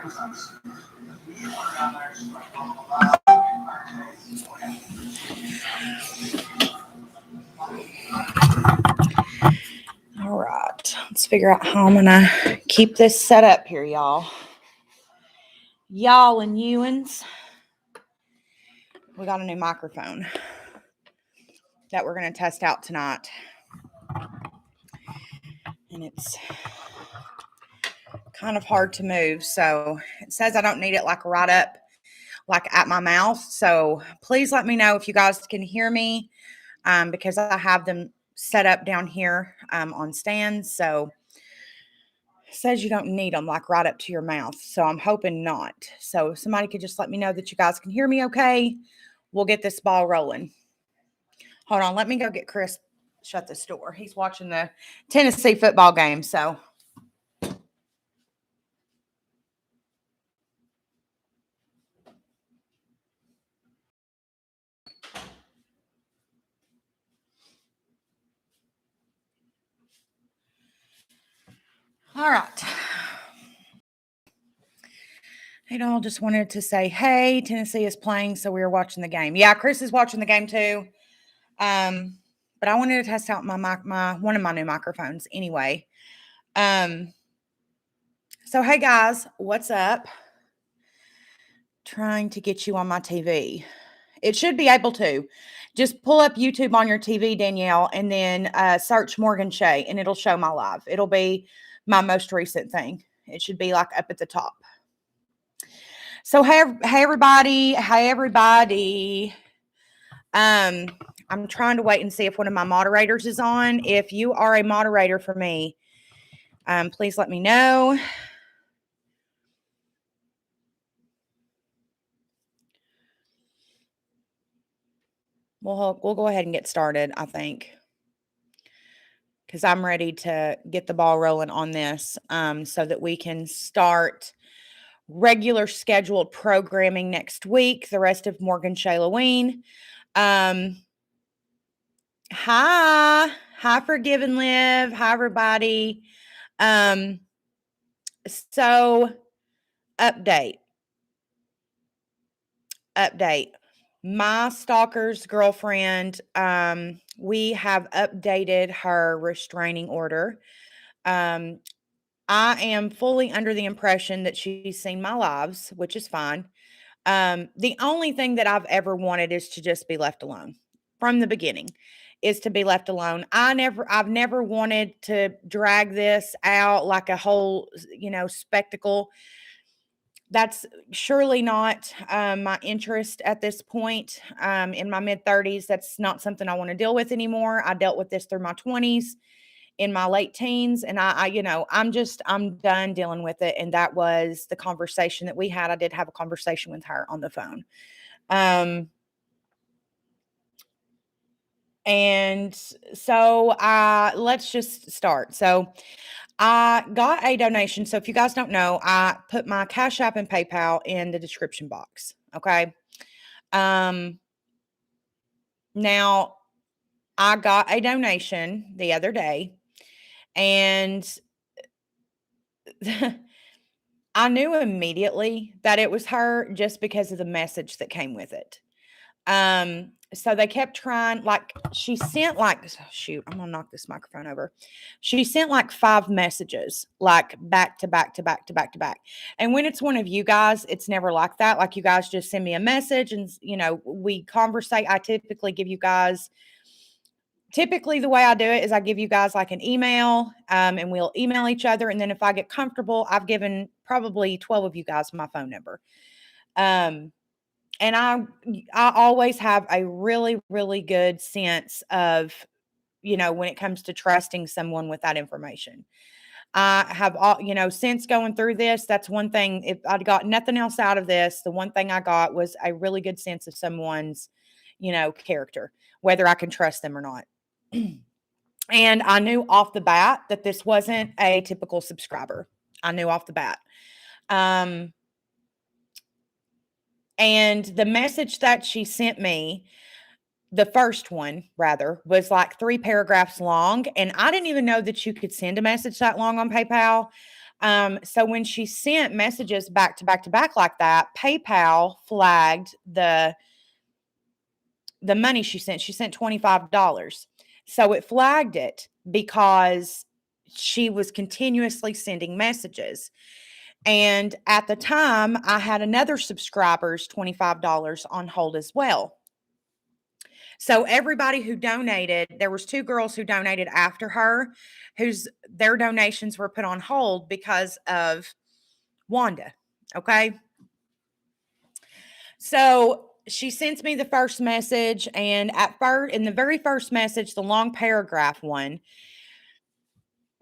All right, let's figure out how I'm going to keep this set up here, y'all. Y'all and Ewans, we got a new microphone that we're going to test out tonight. And it's kind of hard to move. So it says I don't need it like right up, like at my mouth. So please let me know if you guys can hear me, because I have them set up down here on stands. So it says you don't need them like right up to your mouth. So I'm hoping not. So if somebody could just let me know that you guys can hear me okay, we'll get this ball rolling. Hold on, let me go get Chris. Shut this door. He's watching the Tennessee football game. So all right. They all just wanted to say, hey, Tennessee is playing, so we were watching the game. Yeah, Chris is watching the game too. But I wanted to test out my one of my new microphones anyway. So hey guys, what's up? Trying to get you on my TV. It should be able to. Just pull up YouTube on your TV, Danielle, and then search Morgan Shea, and it'll show my live. It'll be my most recent thing. It should be like up at the top. So hey everybody. I'm trying to wait and see if one of my moderators is on. If you are a moderator for me, please let me know. We'll go ahead and get started, I think, because I'm ready to get the ball rolling on this, so that we can start regular scheduled programming next week. The rest of Morgan Shayla-Ween. Hi, Forgive and Live. Hi, everybody. So update. My Stalker's girlfriend, we have updated her restraining order. I am fully under the impression that she's seen my lives, which is fine. The only thing that I've ever wanted is to just be left alone from the beginning, is to be left alone. I've never wanted to drag this out like a whole, spectacle. That's surely not my interest at this point. In my mid-30s, that's not something I want to deal with anymore. I dealt with this through my 20s, in my late teens, and I'm done dealing with it. And that was the conversation that we had. I did have a conversation with her on the phone. And so let's just start. So I got a donation. So if you guys don't know, I put my Cash App and PayPal in the description box. Okay. Now I got a donation the other day, and I knew immediately that it was her just because of the message that came with it. So they kept trying, like she sent shoot, I'm gonna knock this microphone over. She sent like 5 messages, like back to back to back to back to back. And when it's one of you guys, it's never like that. Like you guys just send me a message and, we conversate. I typically give you guys, the way I do it is I give you guys like an email, and we'll email each other. And then if I get comfortable, I've given probably 12 of you guys my phone number. And I always have a really, really good sense of, when it comes to trusting someone with that information. I have since going through this, that's one thing. If I'd got nothing else out of this, the one thing I got was a really good sense of someone's, character, whether I can trust them or not. And I knew off the bat that this wasn't a typical subscriber. I knew off the bat. And the message that she sent me, the first one rather, was like 3 paragraphs long. And I didn't even know that you could send a message that long on PayPal. So when she sent messages back to back to back like that, PayPal flagged the money she sent. She sent $25. So it flagged it because she was continuously sending messages. And at the time, I had another subscriber's $25 on hold as well. So everybody who donated, there was two girls who donated after her, whose their donations were put on hold because of Wanda. Okay. So she sends me the first message, and in the very first message, the long paragraph one,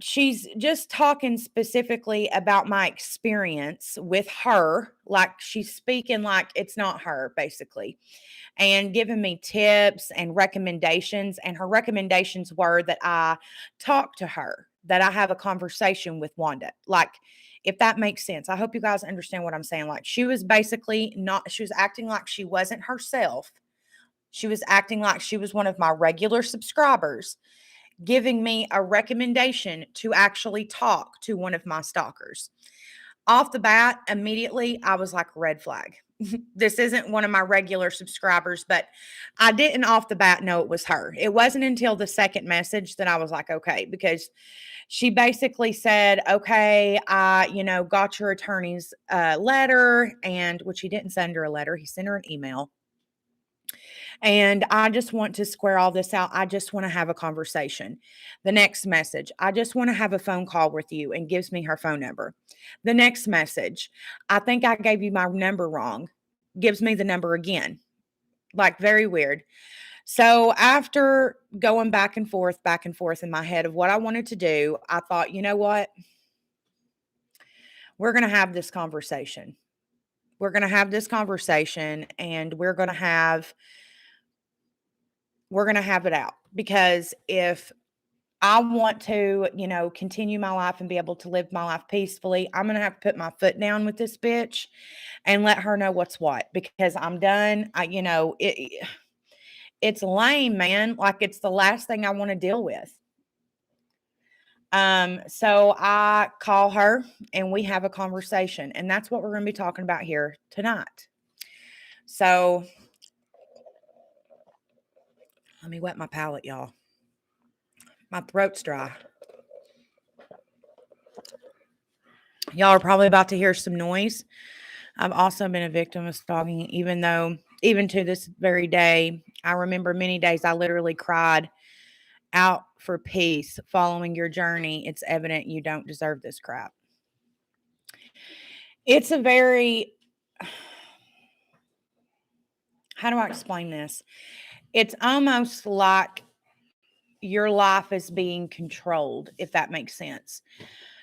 she's just talking specifically about my experience with her, like she's speaking like it's not her, basically, and giving me tips and recommendations. And her recommendations were that I talk to her, that I have a conversation with Wanda. Like, if that makes sense. I hope you guys understand what I'm saying. Like, she was basically not, she was acting like she wasn't herself. She was acting like she was one of my regular subscribers, giving me a recommendation to actually talk to one of my stalkers. Off the bat, immediately, I was like, red flag. This isn't one of my regular subscribers, but I didn't off the bat know it was her. It wasn't until the second message that I was like, okay, because she basically said, okay, I, got your attorney's letter, and which he didn't send her a letter, he sent her an email. And I just want to square all this out. I just want to have a conversation. The next message, I just want to have a phone call with you, and gives me her phone number. The next message, I think I gave you my number wrong, gives me the number again. Like, very weird. So after going back and forth in my head of what I wanted to do, I thought, you know what? We're going to have this conversation. We're going to have this conversation, and we're going to have it out, because if I want to, continue my life and be able to live my life peacefully, I'm going to have to put my foot down with this bitch and let her know what's what, because I'm done. It's lame, man. Like, it's the last thing I want to deal with. So I call her and we have a conversation, and that's what we're going to be talking about here tonight. So let me wet my palate, y'all. My throat's dry. Y'all are probably about to hear some noise. I've also been a victim of stalking, even to this very day, I remember many days I literally cried out for peace. Following your journey, it's evident you don't deserve this crap. It's a very, how do I explain this? It's almost like your life is being controlled, if that makes sense.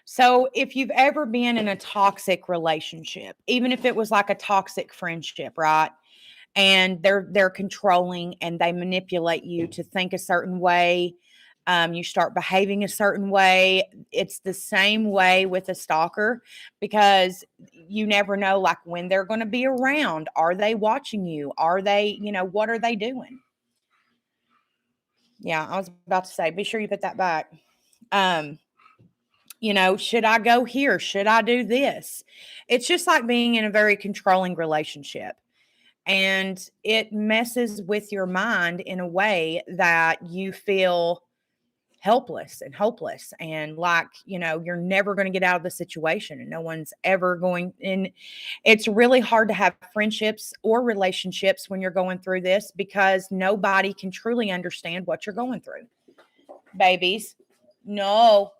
So, if you've ever been in a toxic relationship, even if it was like a toxic friendship, right? And they're controlling, and they manipulate you to think a certain way. You start behaving a certain way. It's the same way with a stalker, because you never know, like, when they're going to be around. Are they watching you? Are they, what are they doing? Yeah, I was about to say, be sure you put that back. Should I go here? Should I do this? It's just like being in a very controlling relationship. And it messes with your mind in a way that you feel helpless and hopeless, and like, you're never going to get out of the situation, and no one's ever going in. It's really hard to have friendships or relationships when you're going through this, because nobody can truly understand what you're going through. Babies, no,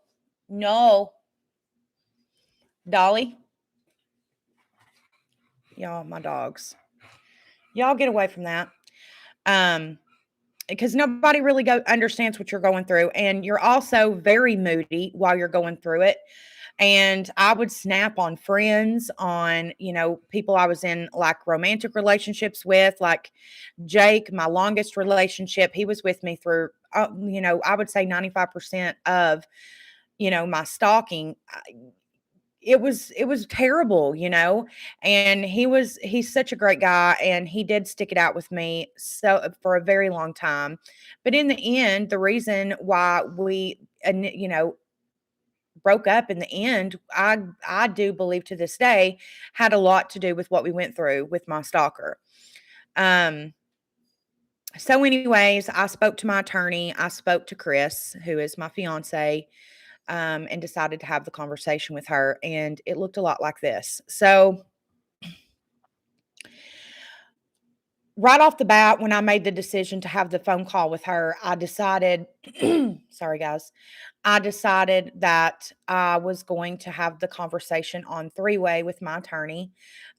no. Dolly, y'all, my dogs, y'all get away from that. Because nobody really understands what you're going through, and you're also very moody while you're going through it. And I would snap on friends, on, people I was in like romantic relationships with, like Jake, my longest relationship. He was with me through, I would say 95% of, my stalking. It was terrible, and he's such a great guy, and he did stick it out with me so for a very long time. But in the end, the reason why we, broke up in the end, I do believe to this day had a lot to do with what we went through with my stalker. Um, so anyways, I spoke to my attorney. I spoke to Chris, who is my fiance, and decided to have the conversation with her. And it looked a lot like this. So right off the bat, when I made the decision to have the phone call with her, I decided, sorry guys, I decided that I was going to have the conversation on three-way with my attorney,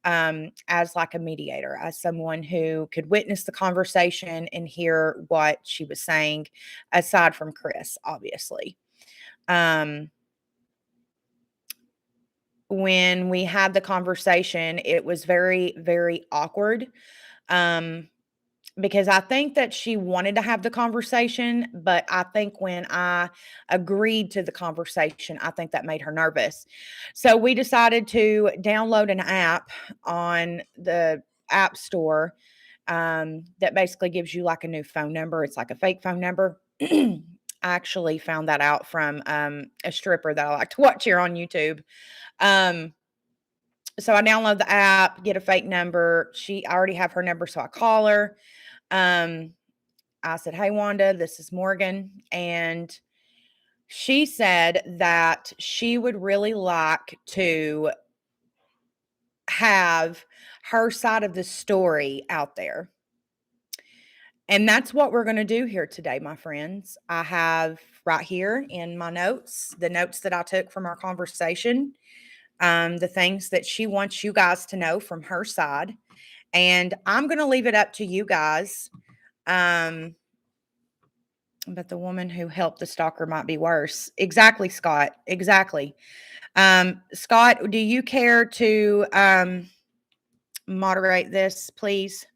as like a mediator, as someone who could witness the conversation and hear what she was saying, aside from Chris, obviously. Um, when we had the conversation, it was very, very awkward. Um, Because I think that she wanted to have the conversation, but I think when I agreed to the conversation, I think that made her nervous. So we decided to download an app on the App Store, that basically gives you like a new phone number. It's like a fake phone number. I actually found that out from a stripper that I like to watch here on YouTube. Um, so I download the app, get a fake number. I already have her number, so I call her. Um, I said, "Hey, Wanda, this is Morgan." And she said that she would really like to have her side of the story out there. And that's what we're going to do here today, my friends. I have right here in my notes, the notes that I took from our conversation, the things that she wants you guys to know from her side. And I'm going to leave it up to you guys. Um, But the woman who helped the stalker might be worse. Exactly, Scott. Exactly. Scott, do you care to moderate this, please?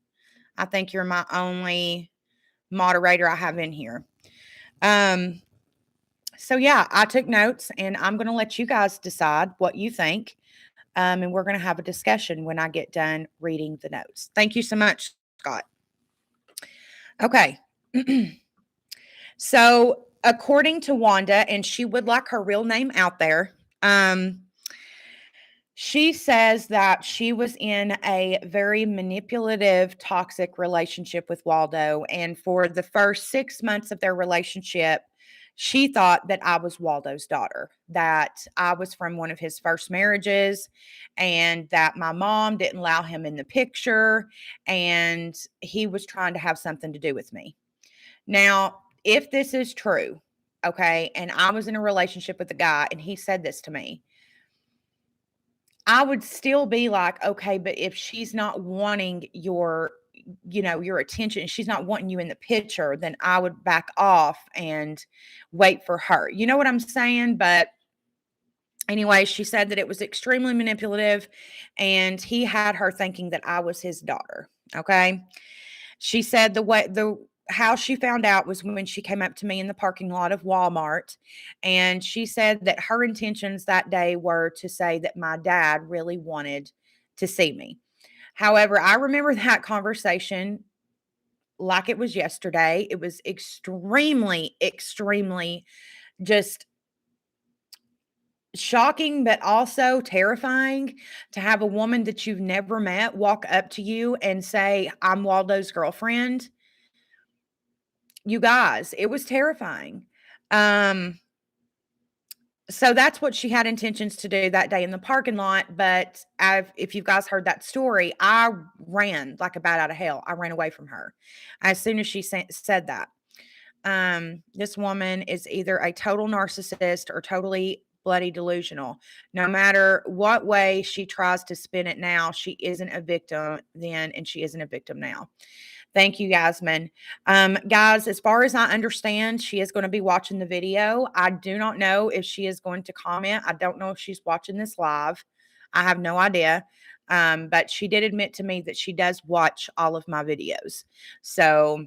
I think you're my only moderator I have in here. Um, so yeah, I took notes and I'm going to let you guys decide what you think. And we're going to have a discussion when I get done reading the notes. Thank you so much, Scott. Okay. So, according to Wanda, and she would like her real name out there, she says that she was in a very manipulative, toxic relationship with Waldo. And for the first 6 months of their relationship, she thought that I was Waldo's daughter, that I was from one of his first marriages, and that my mom didn't allow him in the picture, and he was trying to have something to do with me. Now, if this is true, okay, and I was in a relationship with a guy and he said this to me, I would still be like, okay, but if she's not wanting your attention, she's not wanting you in the picture, then I would back off and wait for her. You know what I'm saying? But anyway, she said that it was extremely manipulative and he had her thinking that I was his daughter. Okay. She said the how she found out was when she came up to me in the parking lot of Walmart, and she said that her intentions that day were to say that my dad really wanted to see me. However, I remember that conversation like it was yesterday. It was extremely, extremely just shocking, but also terrifying to have a woman that you've never met walk up to you and say, "I'm Waldo's girlfriend." You guys, it was terrifying. Um, so that's what she had intentions to do that day in the parking lot, but if you guys heard that story, I ran like a bat out of hell. I ran away from her as soon as she said that. This woman is either a total narcissist or totally bloody delusional. No matter what way she tries to spin it now, she isn't a victim then, and she isn't a victim now. Thank you, Yasmin. Guys, as far as I understand, she is going to be watching the video. I do not know if she is going to comment. I don't know if she's watching this live. I have no idea. But she did admit to me that she does watch all of my videos. So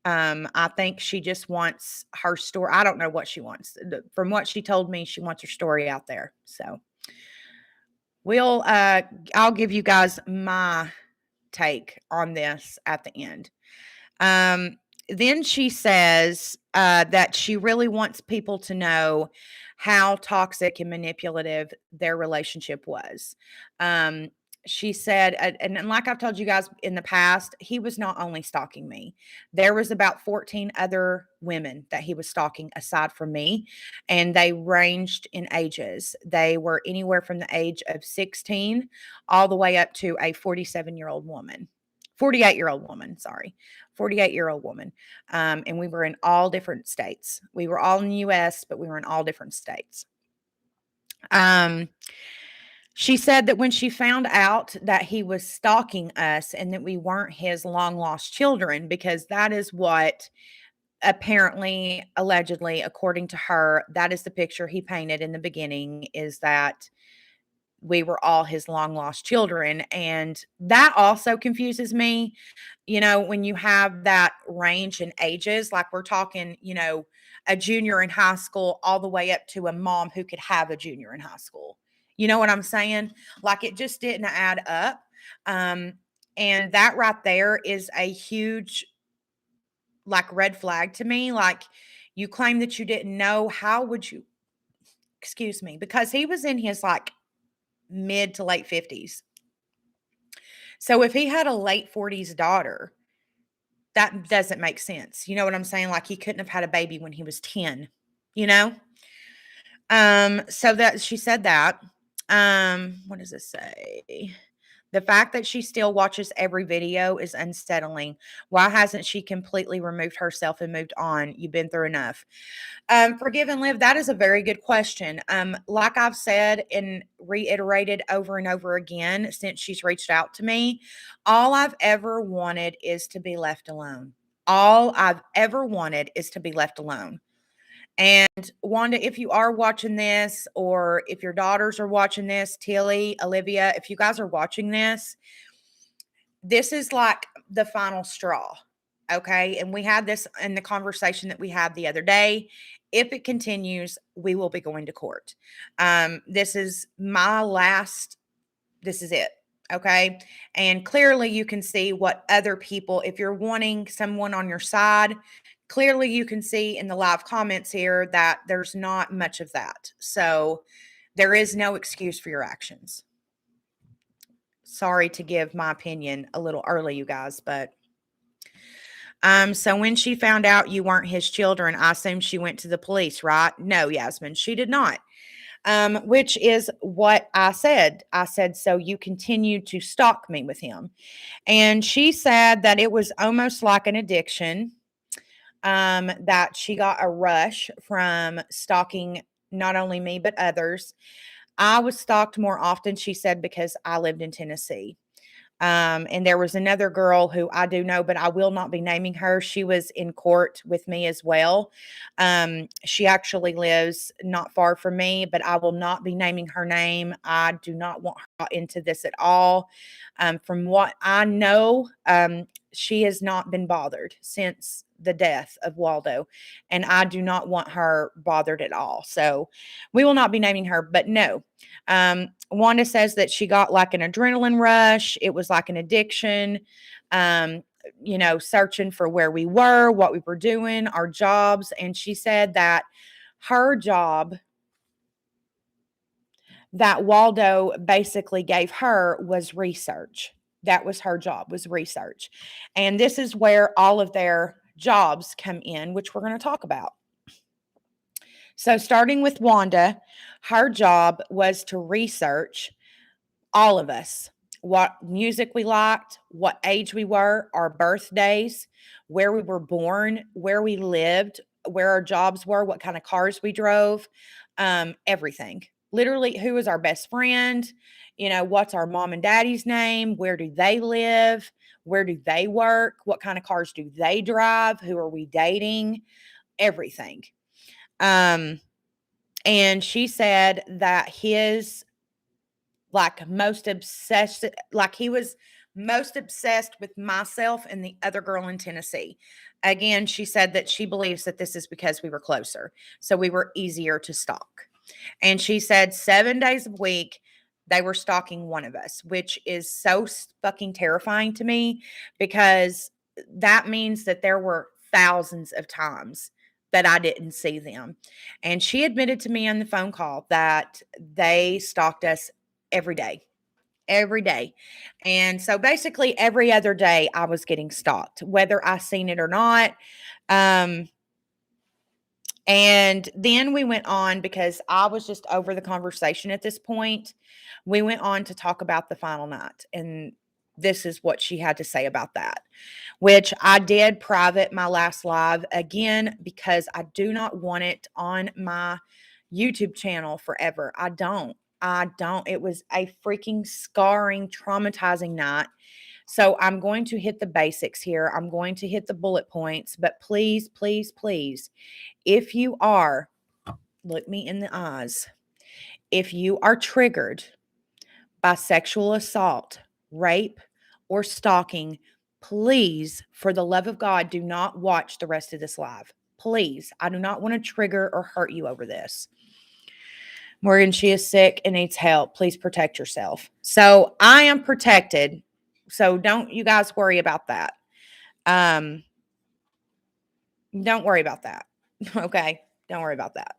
I think she just wants her story. I don't know what she wants. From what she told me, she wants her story out there. So I'll give you guys my take on this at the end. Um, then she says that she really wants people to know how toxic and manipulative their relationship was. Um, she said, and like I've told you guys in the past, he was not only stalking me. There was about 14 other women that he was stalking aside from me, and they ranged in ages. They were anywhere from the age of 16 all the way up to a 47-year-old woman. 48-year-old woman, sorry. 48-year-old woman. And we were in all different states. We were all in the US, but we were in all different states. Um, she said that when she found out that he was stalking us and that we weren't his long lost children, because that is what apparently, allegedly, according to her, that is the picture he painted in the beginning, is that we were all his long lost children. And that also confuses me. When you have that range in ages, like we're talking, a junior in high school all the way up to a mom who could have a junior in high school. You know what I'm saying? Like it just didn't add up. Um, and that right there is a huge, like, red flag to me. Like, you claim that you didn't know. How would you, excuse me, because he was in his like mid to late 50s. So if he had a late 40s daughter, that doesn't make sense. You know what I'm saying? Like he couldn't have had a baby when he was 10, you know? So that she said that. What does it say? The fact that she still watches every video is unsettling. Why hasn't she completely removed herself and moved on? You've been through enough. Forgive and live, that is a very good question. Like I've said and reiterated over and over again since she's reached out to me, all I've ever wanted is to be left alone. All I've ever wanted is to be left alone. And Wanda, if you are watching this, or if your daughters are watching this, Tilly, Olivia, if you guys are watching this is like the final straw. Okay. And we had this in the conversation that we had the other day. If it continues, we will be going to court. This is my last, this is it. Okay. And clearly you can see what other people, if you're wanting someone on your side, clearly you can see in the live comments here that there's not much of that. So there is no excuse for your actions. Sorry to give my opinion a little early, you guys, but so when she found out you weren't his children, I assume she went to the police, right? No, Yasmin, she did not. Which is what I said. I said, so you continued to stalk me with him. And she said that it was almost like an addiction, that she got a rush from stalking not only me, but others. I was stalked more often, she said, because I lived in Tennessee. And there was another girl who I do know, but I will not be naming her. She was in court with me as well. She actually lives not far from me, but I will not be naming her name. I do not want her into this at all. From what I know, she has not been bothered since the death of Waldo, and I do not want her bothered at all. So we will not be naming her, but no. Wanda says that she got like an adrenaline rush. It was like an addiction, searching for where we were, what we were doing, our jobs. And she said that her job that Waldo basically gave her was research. That was her job, was research. And this is where all of their jobs come in, which we're going to talk about. So starting with Wanda, her job was to research all of us, what music we liked, what age we were, our birthdays, where we were born, where we lived, where our jobs were, what kind of cars we drove, everything. Literally, who is our best friend? What's our mom and daddy's name? Where do they live? Where do they work? What kind of cars do they drive? Who are we dating? Everything. And she said that his most obsessed, like he was most obsessed with myself and the other girl in Tennessee. Again, she said that she believes that this is because we were closer, so we were easier to stalk. And she said 7 days a week they were stalking one of us, which is so fucking terrifying to me, because that means that there were thousands of times that I didn't see them. And she admitted to me on the phone call that they stalked us every day. Every day. And so basically every other day I was getting stalked, whether I seen it or not. Um, and then we went on because I was just over the conversation at this point. We went on to talk about the final night. And this is what she had to say about that, which I did private my last live again because I do not want it on my YouTube channel forever. I don't. I don't. It was a freaking scarring, traumatizing night. So I'm going to hit the basics here. I'm going to hit the bullet points, but please, please, please, if you are, look me in the eyes. If you are triggered by sexual assault, rape, or stalking, please, for the love of God, do not watch the rest of this live. Please. I do not want to trigger or hurt you over this. Morgan, she is sick and needs help. Please protect yourself. So I am protected. So don't you guys worry about that. Um, don't worry about that. Okay. Don't worry about that.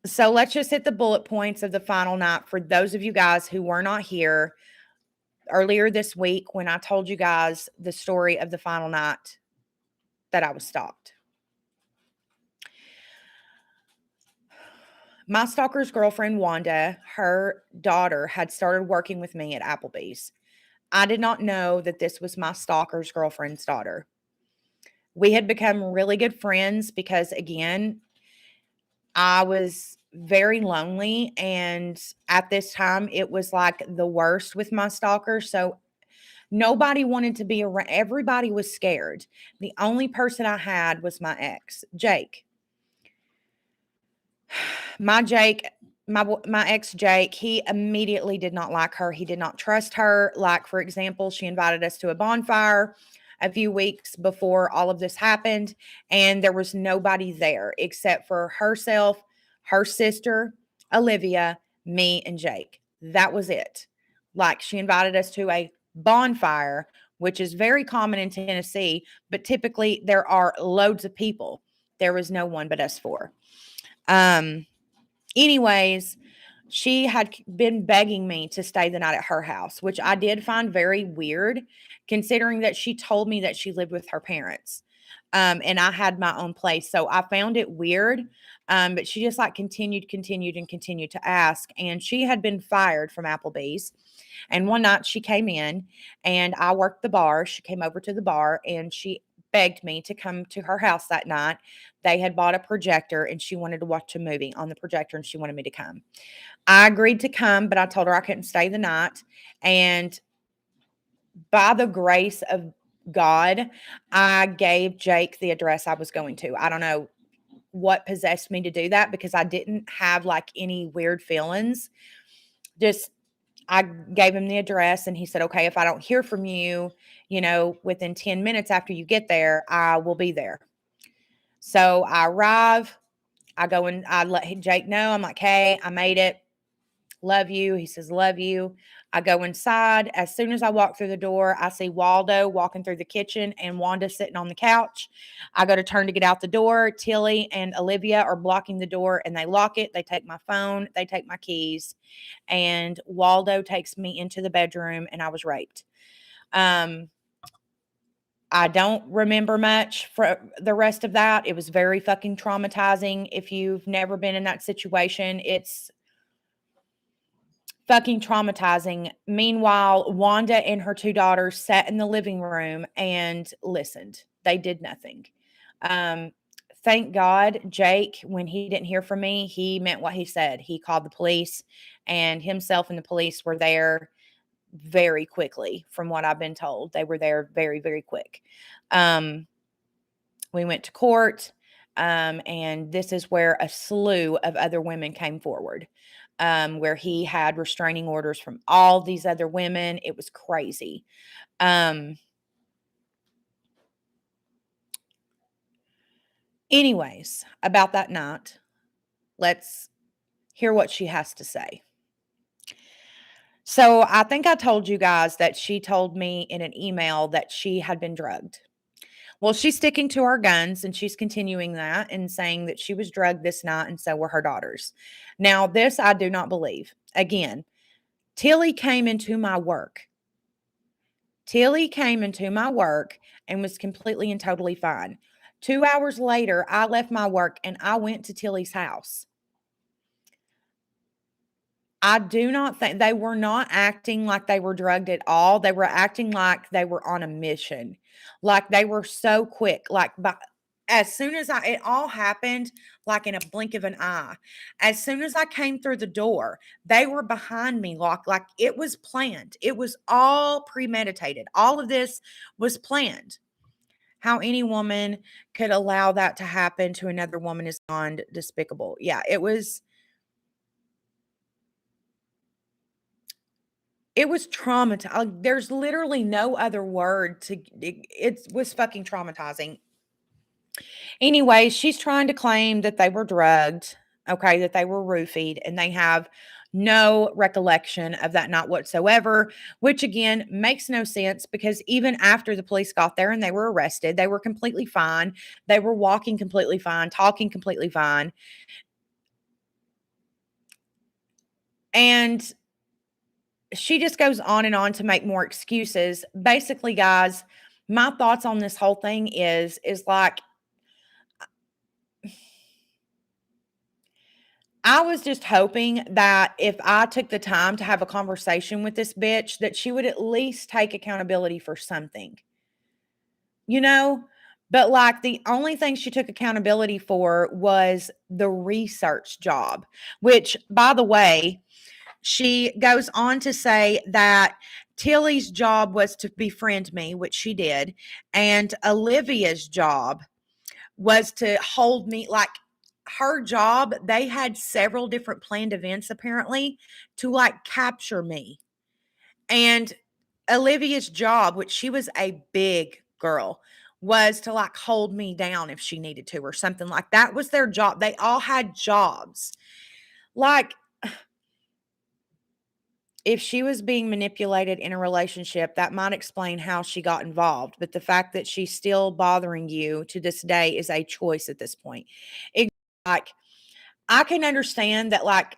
So let's just hit the bullet points of the final night for those of you guys who were not here earlier this week when I told you guys the story of the final night that I was stalked. My stalker's girlfriend, Wanda, her daughter had started working with me at Applebee's. I did not know that this was my stalker's girlfriend's daughter. We had become really good friends because, again, I was very lonely. And at this time, it was like the worst with my stalker. So nobody wanted to be around. Everybody was scared. The only person I had was my ex, Jake. My Jake, my ex Jake, he immediately did not like her. He did not trust her. Like, for example, she invited us to a bonfire a few weeks before all of this happened, and there was nobody there except for herself, her sister, Olivia, me, and Jake. That was it. Like, she invited us to a bonfire, which is very common in Tennessee, but typically there are loads of people. There was no one but us four. Anyways, she had been begging me to stay the night at her house, which I did find very weird, considering that she told me that she lived with her parents. And I had my own place. So I found it weird. But she just like continued to ask. And she had been fired from Applebee's. And one night she came in and I worked the bar. She came over to the bar and she begged me to come to her house that night. They had bought a projector and she wanted to watch a movie on the projector and she wanted me to come. I agreed to come, but I told her I couldn't stay the night. And by the grace of God, I gave Jake the address I was going to. I don't know what possessed me to do that because I didn't have like any weird feelings. Just I gave him the address and he said, okay, if I don't hear from you, within 10 minutes after you get there, I will be there. So I arrive, I go and I let Jake know. I'm like, hey, I made it. Love you. He says, love you. I go inside. As soon as I walk through the door, I see Waldo walking through the kitchen and Wanda sitting on the couch. I go to turn to get out the door. Tilly and Olivia are blocking the door and they lock it. They take my phone. They take my keys. And Waldo takes me into the bedroom and I was raped. I don't remember much for the rest of that. It was very fucking traumatizing. If you've never been in that situation, it's fucking traumatizing. Meanwhile, Wanda and her two daughters sat in the living room and listened. They did nothing. Um, thank God, Jake, when he didn't hear from me, he meant what he said. He called the police, and himself and the police were there very quickly, from what I've been told. They were there very, very quick. We went to court, and this is where a slew of other women came forward, where he had restraining orders from all these other women. It was crazy. Anyways, about that night, let's hear what she has to say. So I think I told you guys that she told me in an email that she had been drugged. Well, she's sticking to her guns and she's continuing that and saying that she was drugged this night and so were her daughters. Now, this I do not believe. Again, Tilly came into my work. Tilly came into my work and was completely and totally fine. 2 hours later, I left my work and I went to Tilly's house. I do not think they were not acting like they were drugged at all. They were acting like they were on a mission. Like they were so quick. As soon as it all happened like in a blink of an eye. As soon as I came through the door, they were behind me like it was planned. It was all premeditated. All of this was planned. How any woman could allow that to happen to another woman is beyond despicable. Yeah, it was traumatizing. There's literally no other word it was fucking traumatizing. Anyway, she's trying to claim that they were drugged, okay, that they were roofied, and they have no recollection of that night whatsoever, which again makes no sense because even after the police got there and they were arrested, they were completely fine. They were walking completely fine, talking completely fine. And she just goes on and on to make more excuses. Basically, guys, my thoughts on this whole thing is like I was just hoping that if I took the time to have a conversation with this bitch, that she would at least take accountability for something, you know? But like the only thing she took accountability for was the research job, which, by the way, she goes on to say that Tilly's job was to befriend me, which she did, and Olivia's job was to hold me like her job. They had several different planned events apparently to like capture me. And Olivia's job, which she was a big girl, was to like hold me down if she needed to or something like that was their job. They all had jobs. Like if she was being manipulated in a relationship, that might explain how she got involved. But the fact that she's still bothering you to this day is a choice at this point. Like, I can understand that, like,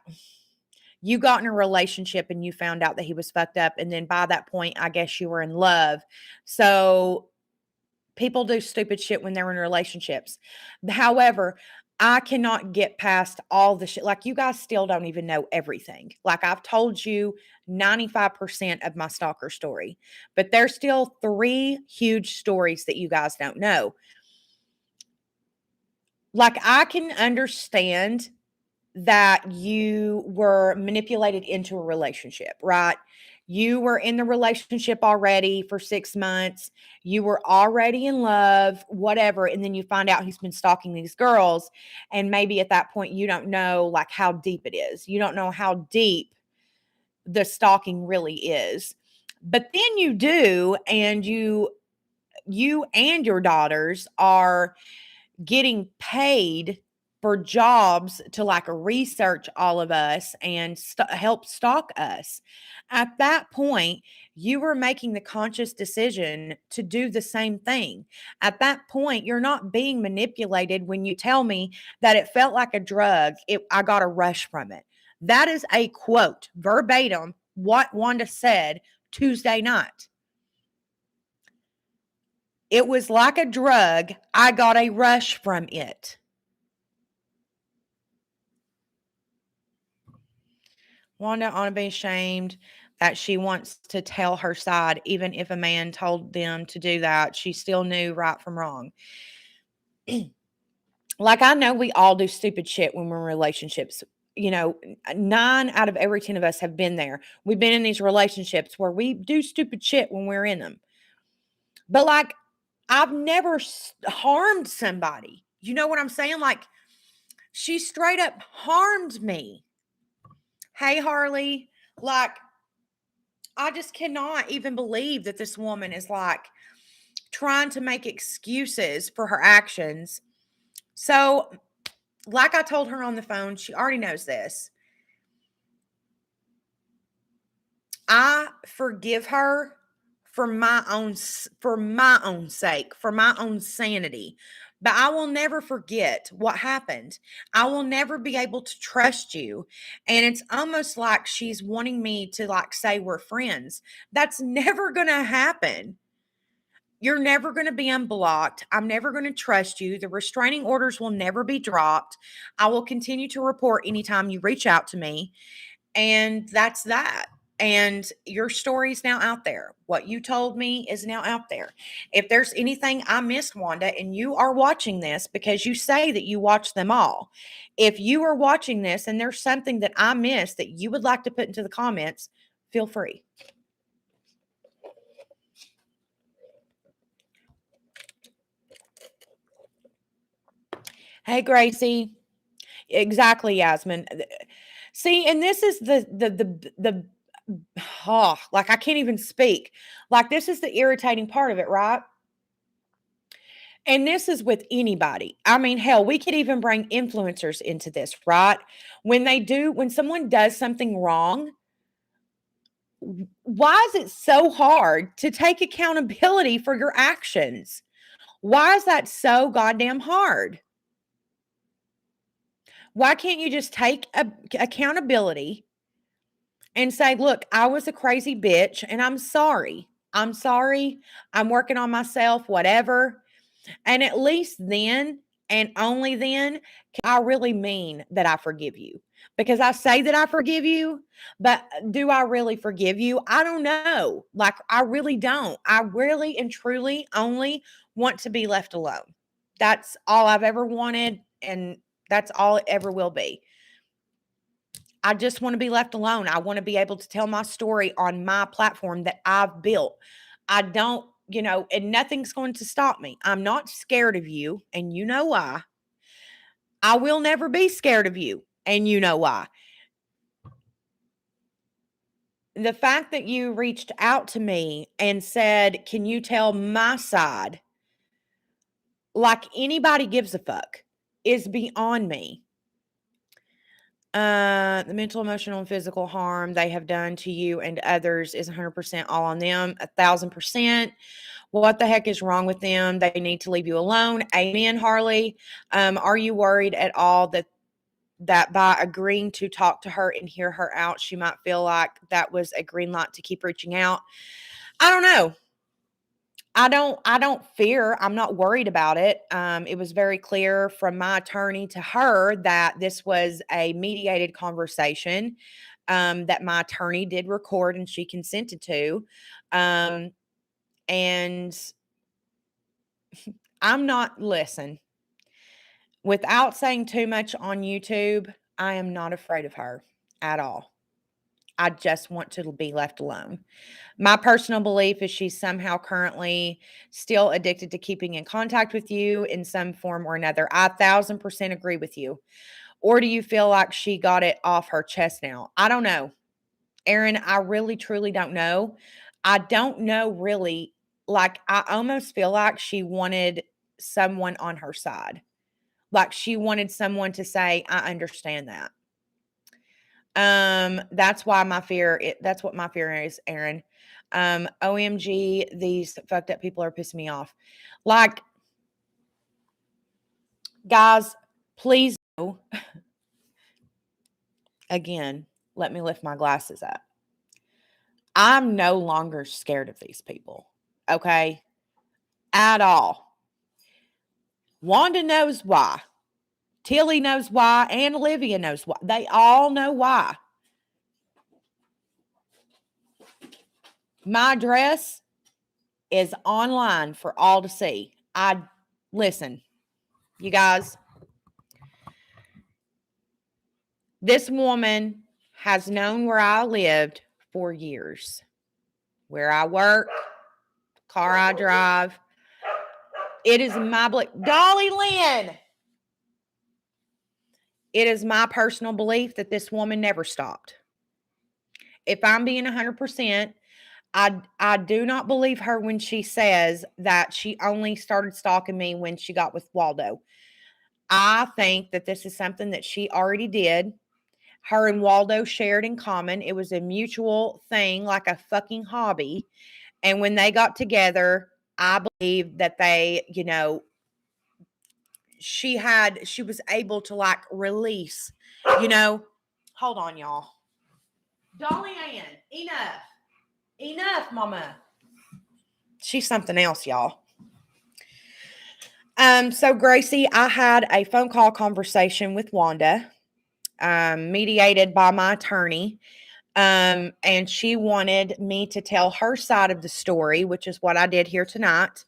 you got in a relationship and you found out that he was fucked up. And then by that point, I guess you were in love. So people do stupid shit when they're in relationships. However, I cannot get past all the shit. Like, you guys still don't even know everything. Like, I've told you 95% of my stalker story, but there's still 3 huge stories that you guys don't know. Like, I can understand that you were manipulated into a relationship, right? You were in the relationship already for 6 months. You were already in love, whatever, and then you find out he's been stalking these girls, and maybe at that point you don't know like how deep it is. You don't know how deep the stalking really is. But then you do, and you and your daughters are getting paid for jobs to like research all of us and help stalk us. At that point, you were making the conscious decision to do the same thing. At that point, you're not being manipulated when you tell me that it felt like a drug. I got a rush from it. That is a quote verbatim what Wanda said Tuesday night. It was like a drug. I got a rush from it. Wanda ought to be ashamed that she wants to tell her side, even if a man told them to do that. She still knew right from wrong. Like, I know we all do stupid shit when we're in relationships. 9 out of every 10 of us have been there. We've been in these relationships where we do stupid shit when we're in them. But, like, I've never harmed somebody. You know what I'm saying? Like, she straight up harmed me. Hey, Harley. Like, I just cannot even believe that this woman is like trying to make excuses for her actions. So, like I told her on the phone, she already knows this. I forgive her for my own sake, for my own sanity. But I will never forget what happened. I will never be able to trust you. And it's almost like she's wanting me to like say we're friends. That's never going to happen. You're never going to be unblocked. I'm never going to trust you. The restraining orders will never be dropped. I will continue to report anytime you reach out to me. And that's that. And your story's now out there. What you told me is now out there. If there's anything I missed, Wanda, and you are watching this because you say that you watch them all, if you are watching this and there's something that I missed that you would like to put into the comments, feel free. Hey, Gracie. Exactly, Yasmin. See, and this is the oh, like I can't even speak. Like this is the irritating part of it, right? And this is with anybody. I mean, hell, we could even bring influencers into this, right? When someone does something wrong, why is it so hard to take accountability for your actions? Why is that so goddamn hard? Why can't you just take accountability and say, look, I was a crazy bitch and I'm sorry. I'm sorry. I'm working on myself, whatever. And at least then and only then can I really mean that I forgive you. Because I say that I forgive you, but do I really forgive you? I don't know. Like, I really don't. I really and truly only want to be left alone. That's all I've ever wanted. And that's all it ever will be. I just want to be left alone. I want to be able to tell my story on my platform that I've built. I don't, and nothing's going to stop me. I'm not scared of you, and you know why. I will never be scared of you, and you know why. The fact that you reached out to me and said, can you tell my side? Like anybody gives a fuck is beyond me. The mental, emotional, and physical harm they have done to you and others is 100% all on them, 1,000%. What the heck is wrong with them? They need to leave you alone. Amen, Harley. Are you worried at all that by agreeing to talk to her and hear her out, she might feel like that was a green light to keep reaching out? I don't know. I don't fear. I'm not worried about it. It was very clear from my attorney to her that this was a mediated conversation that my attorney did record and she consented to. And listen, without saying too much on YouTube, I am not afraid of her at all. I just want to be left alone. My personal belief is she's somehow currently still addicted to keeping in contact with you in some form or another. I 1,000% agree with you. Or do you feel like she got it off her chest now? I don't know. Aaron, I really truly don't know. I don't know really. Like, I almost feel like she wanted someone on her side. Like, she wanted someone to say, I understand that. That's why that's what my fear is, Aaron. OMG, these fucked up people are pissing me off. Like, guys, please know. Again, let me lift my glasses up. I'm no longer scared of these people. Okay? At all. Wanda knows why. Tilly knows why, and Olivia knows why. They all know why. My address is online for all to see. Listen, you guys, this woman has known where I lived for years, where I work, car I drive. It is my Dolly Lynn. It is my personal belief that this woman never stopped. If I'm being 100%, I do not believe her when she says that she only started stalking me when she got with Waldo. I think that this is something that she already did. Her and Waldo shared in common. It was a mutual thing, like a fucking hobby. And when they got together, I believe that they, she was able to like release, you know, hold on, y'all. Dolly Ann, enough. Enough, mama. She's something else, y'all. So Gracie, I had a phone call conversation with Wanda, mediated by my attorney. And she wanted me to tell her side of the story, which is what I did here tonight.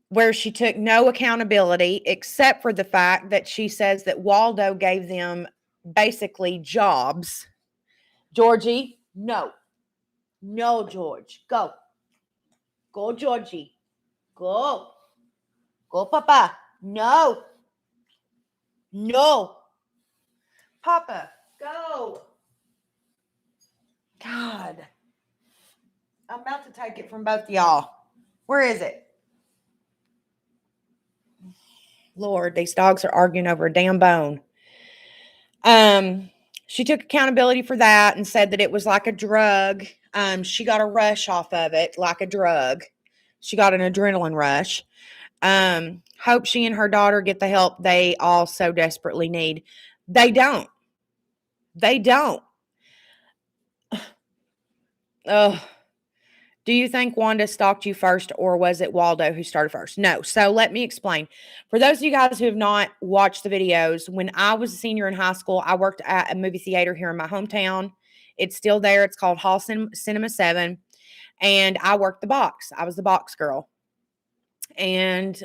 Where she took no accountability except for the fact that she says that Waldo gave them basically jobs. Georgie, no. No, George. Go. Go, Georgie. Go. Go, Papa. No. No. Papa, go. God. I'm about to take it from both y'all. Where is it? Lord, these dogs are arguing over a damn bone. She took accountability for that and said that it was like a drug. She got a rush off of it, like a drug. She got an adrenaline rush. Hope she and her daughter get the help they all so desperately need. They don't. They don't. Ugh. Do you think Wanda stalked you first, or was it Waldo who started first? No. So let me explain. For those of you guys who have not watched the videos, when I was a senior in high school, I worked at a movie theater here in my hometown. It's still there. It's called Hall Cinema 7. And I worked the box. I was the box girl. And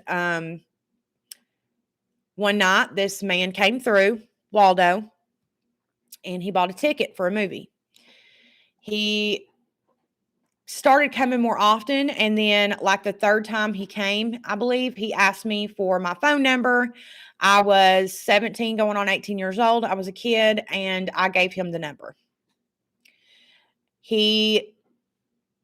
one night, this man came through, Waldo, and he bought a ticket for a movie. He started coming more often, and then like the third time he came, I believe, he asked me for my phone number. I was 17 going on 18 years old. I was a kid, and I gave him the number.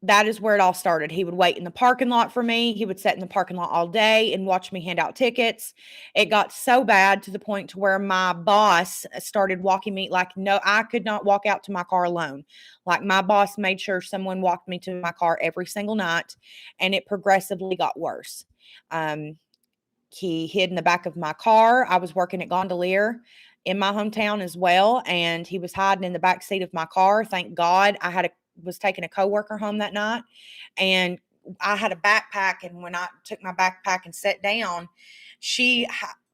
That is where it all started. He would wait in the parking lot for me. He would sit in the parking lot all day and watch me hand out tickets. It got so bad to the point to where my boss started walking me like, no, I could not walk out to my car alone. Like my boss made sure someone walked me to my car every single night, and it progressively got worse. He hid in the back of my car. I was working at Gondolier in my hometown as well, and he was hiding in the back seat of my car. Thank God I was taking a coworker home that night, and I had a backpack, and when I took my backpack and sat down, she,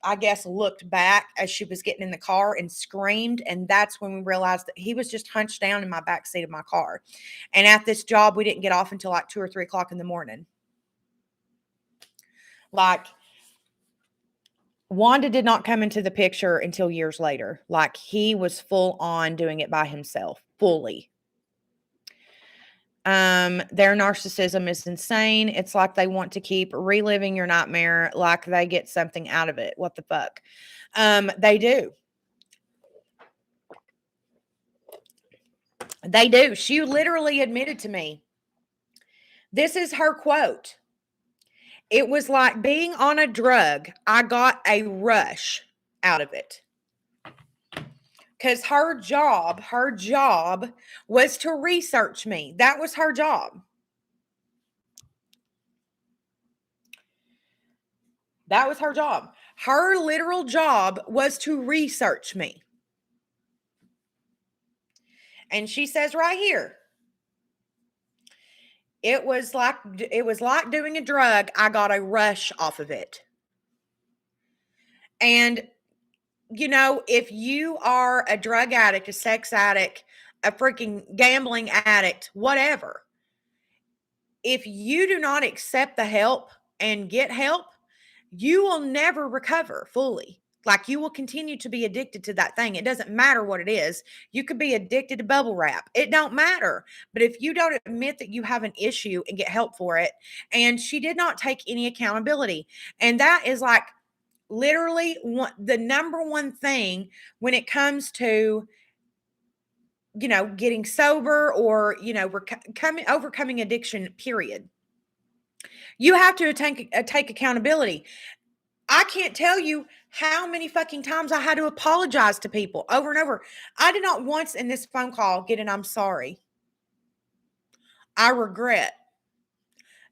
I guess, looked back as she was getting in the car and screamed, and that's when we realized that he was just hunched down in my back seat of my car. And at this job, we didn't get off until like 2 or 3 o'clock in the morning. Like, Wanda did not come into the picture until years later. Like, he was full on doing it by himself, fully. Their narcissism is insane. It's like they want to keep reliving your nightmare like they get something out of it. What the fuck? They do. They do. She literally admitted to me. This is her quote. It was like being on a drug. I got a rush out of it. Because her job was to research me. That was her job. That was her job. Her literal job was to research me. And she says right here, it was like doing a drug. I got a rush off of it. And if you are a drug addict, a sex addict, a freaking gambling addict, whatever, if you do not accept the help and get help, you will never recover fully. Like, you will continue to be addicted to that thing. It doesn't matter what it is. You could be addicted to bubble wrap. It don't matter. But if you don't admit that you have an issue and get help for it, and she did not take any accountability. And that is like literally the number one thing when it comes to getting sober or overcoming addiction, period. You have to take accountability. I can't tell you how many fucking times I had to apologize to people over and over. I did not once in this phone call get an I'm sorry. I regret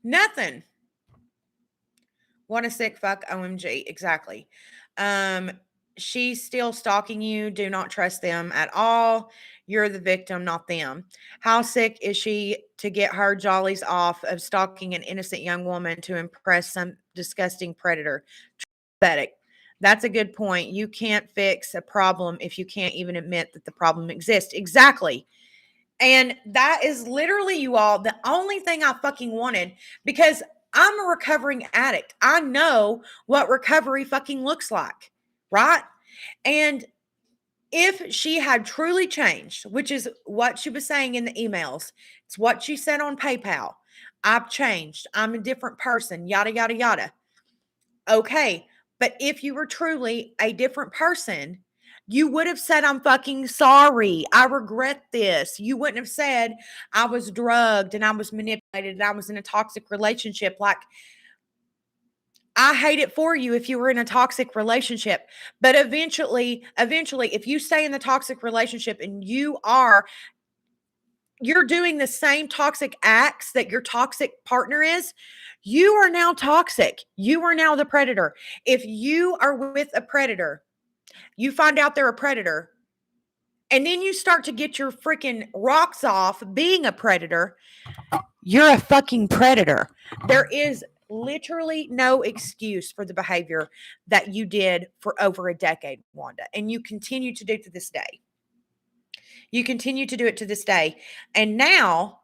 nothing. What a sick fuck. OMG. Exactly. She's still stalking you. Do not trust them at all. You're the victim, not them. How sick is she to get her jollies off of stalking an innocent young woman to impress some disgusting predator? Pathetic. That's a good point. You can't fix a problem if you can't even admit that the problem exists. Exactly. And that is literally, you all, the only thing I fucking wanted, because I'm a recovering addict. I know what recovery fucking looks like, right? And if she had truly changed, which is what she was saying in the emails, it's what she said on PayPal. I've changed. I'm a different person, yada, yada, yada. Okay. But if you were truly a different person, you would have said, I'm fucking sorry. I regret this. You wouldn't have said, I was drugged and I was manipulated and I was in a toxic relationship. Like, I hate it for you if you were in a toxic relationship. But eventually, if you stay in the toxic relationship and you're doing the same toxic acts that your toxic partner is, you are now toxic. You are now the predator. If you are with a predator, you find out they're a predator, and then you start to get your freaking rocks off being a predator, you're a fucking predator. There is literally no excuse for the behavior that you did for over a decade, Wanda, and you continue to do to this day. You continue to do it to this day. And now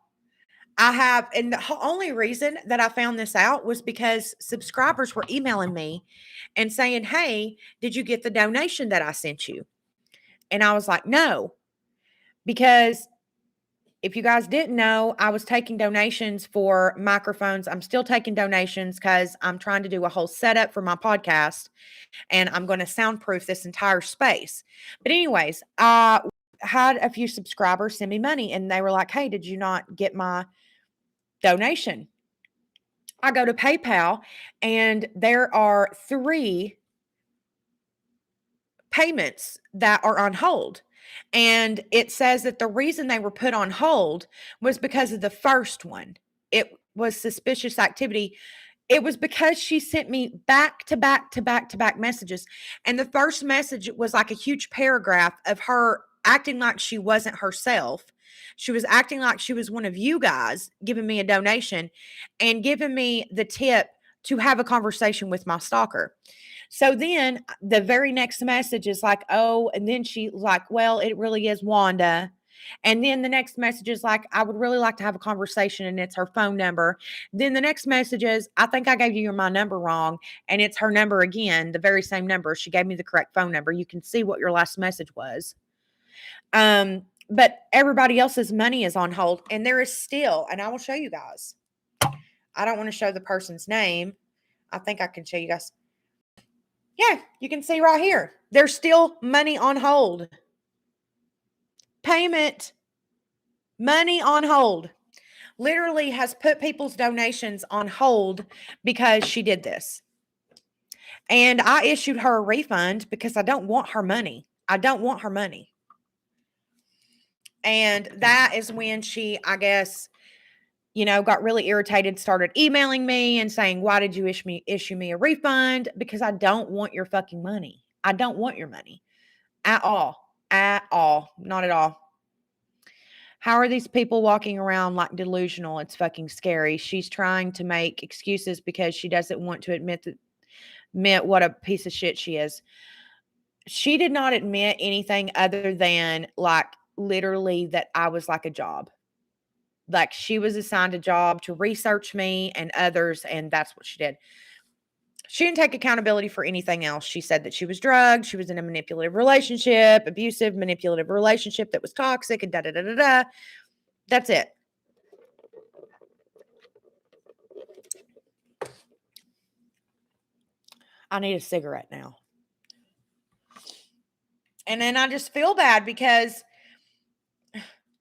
and the only reason that I found this out was because subscribers were emailing me and saying, hey, did you get the donation that I sent you? And I was like, no, because if you guys didn't know, I was taking donations for microphones. I'm still taking donations because I'm trying to do a whole setup for my podcast and I'm going to soundproof this entire space. But, anyways, I had a few subscribers send me money and they were like, hey, did you not get my donation? I go to PayPal and there are 3 payments that are on hold. And it says that the reason they were put on hold was because of the first one. It was suspicious activity. It was because she sent me back to back to back to back messages. And the first message was like a huge paragraph of her acting like she wasn't herself. She was acting like she was one of you guys, giving me a donation and giving me the tip to have a conversation with my stalker. So then the very next message is like, oh, and then she like, well, it really is Wanda. And then the next message is like, I would really like to have a conversation, and it's her phone number. Then the next message is, I think I gave you my number wrong, and it's her number again, the very same number. She gave me the correct phone number. You can see what your last message was. But everybody else's money is on hold, and there is still, and I will show you guys. I don't want to show the person's name. I think I can show you guys. Yeah, you can see right here. There's still money on hold. Payment, money on hold. Literally has put people's donations on hold because she did this. And I issued her a refund because I don't want her money. I don't want her money. And that is when she, I guess, got really irritated, started emailing me and saying, why did you issue me a refund? Because I don't want your fucking money. I don't want your money at all. At all. Not at all. How are these people walking around like delusional? It's fucking scary. She's trying to make excuses because she doesn't want to admit what a piece of shit she is. She did not admit anything other than like literally that I was like a job. Like she was assigned a job to research me and others, and that's what she did. She didn't take accountability for anything else. She said that she was drugged. She was in a abusive, manipulative relationship that was toxic, and da da da da da. That's it. I need a cigarette now. And then I just feel bad because,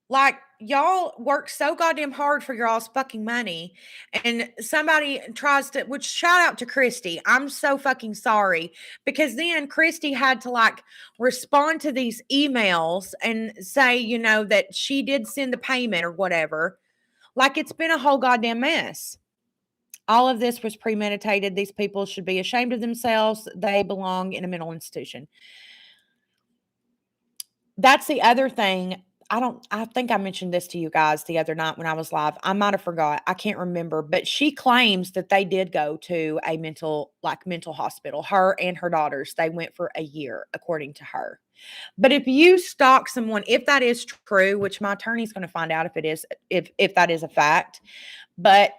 like, y'all work so goddamn hard for your all's fucking money. And somebody tries to, which shout out to Christy. I'm so fucking sorry. Because then Christy had to, like, respond to these emails and say, that she did send the payment or whatever. Like, it's been a whole goddamn mess. All of this was premeditated. These people should be ashamed of themselves. They belong in a mental institution. That's the other thing. I think I mentioned this to you guys the other night when I was live. I might have forgot. I can't remember, but she claims that they did go to a mental hospital. Her and her daughters, they went for a year, according to her. But if you stalk someone, if that is true, which my attorney's going to find out if it is, if that is a fact, but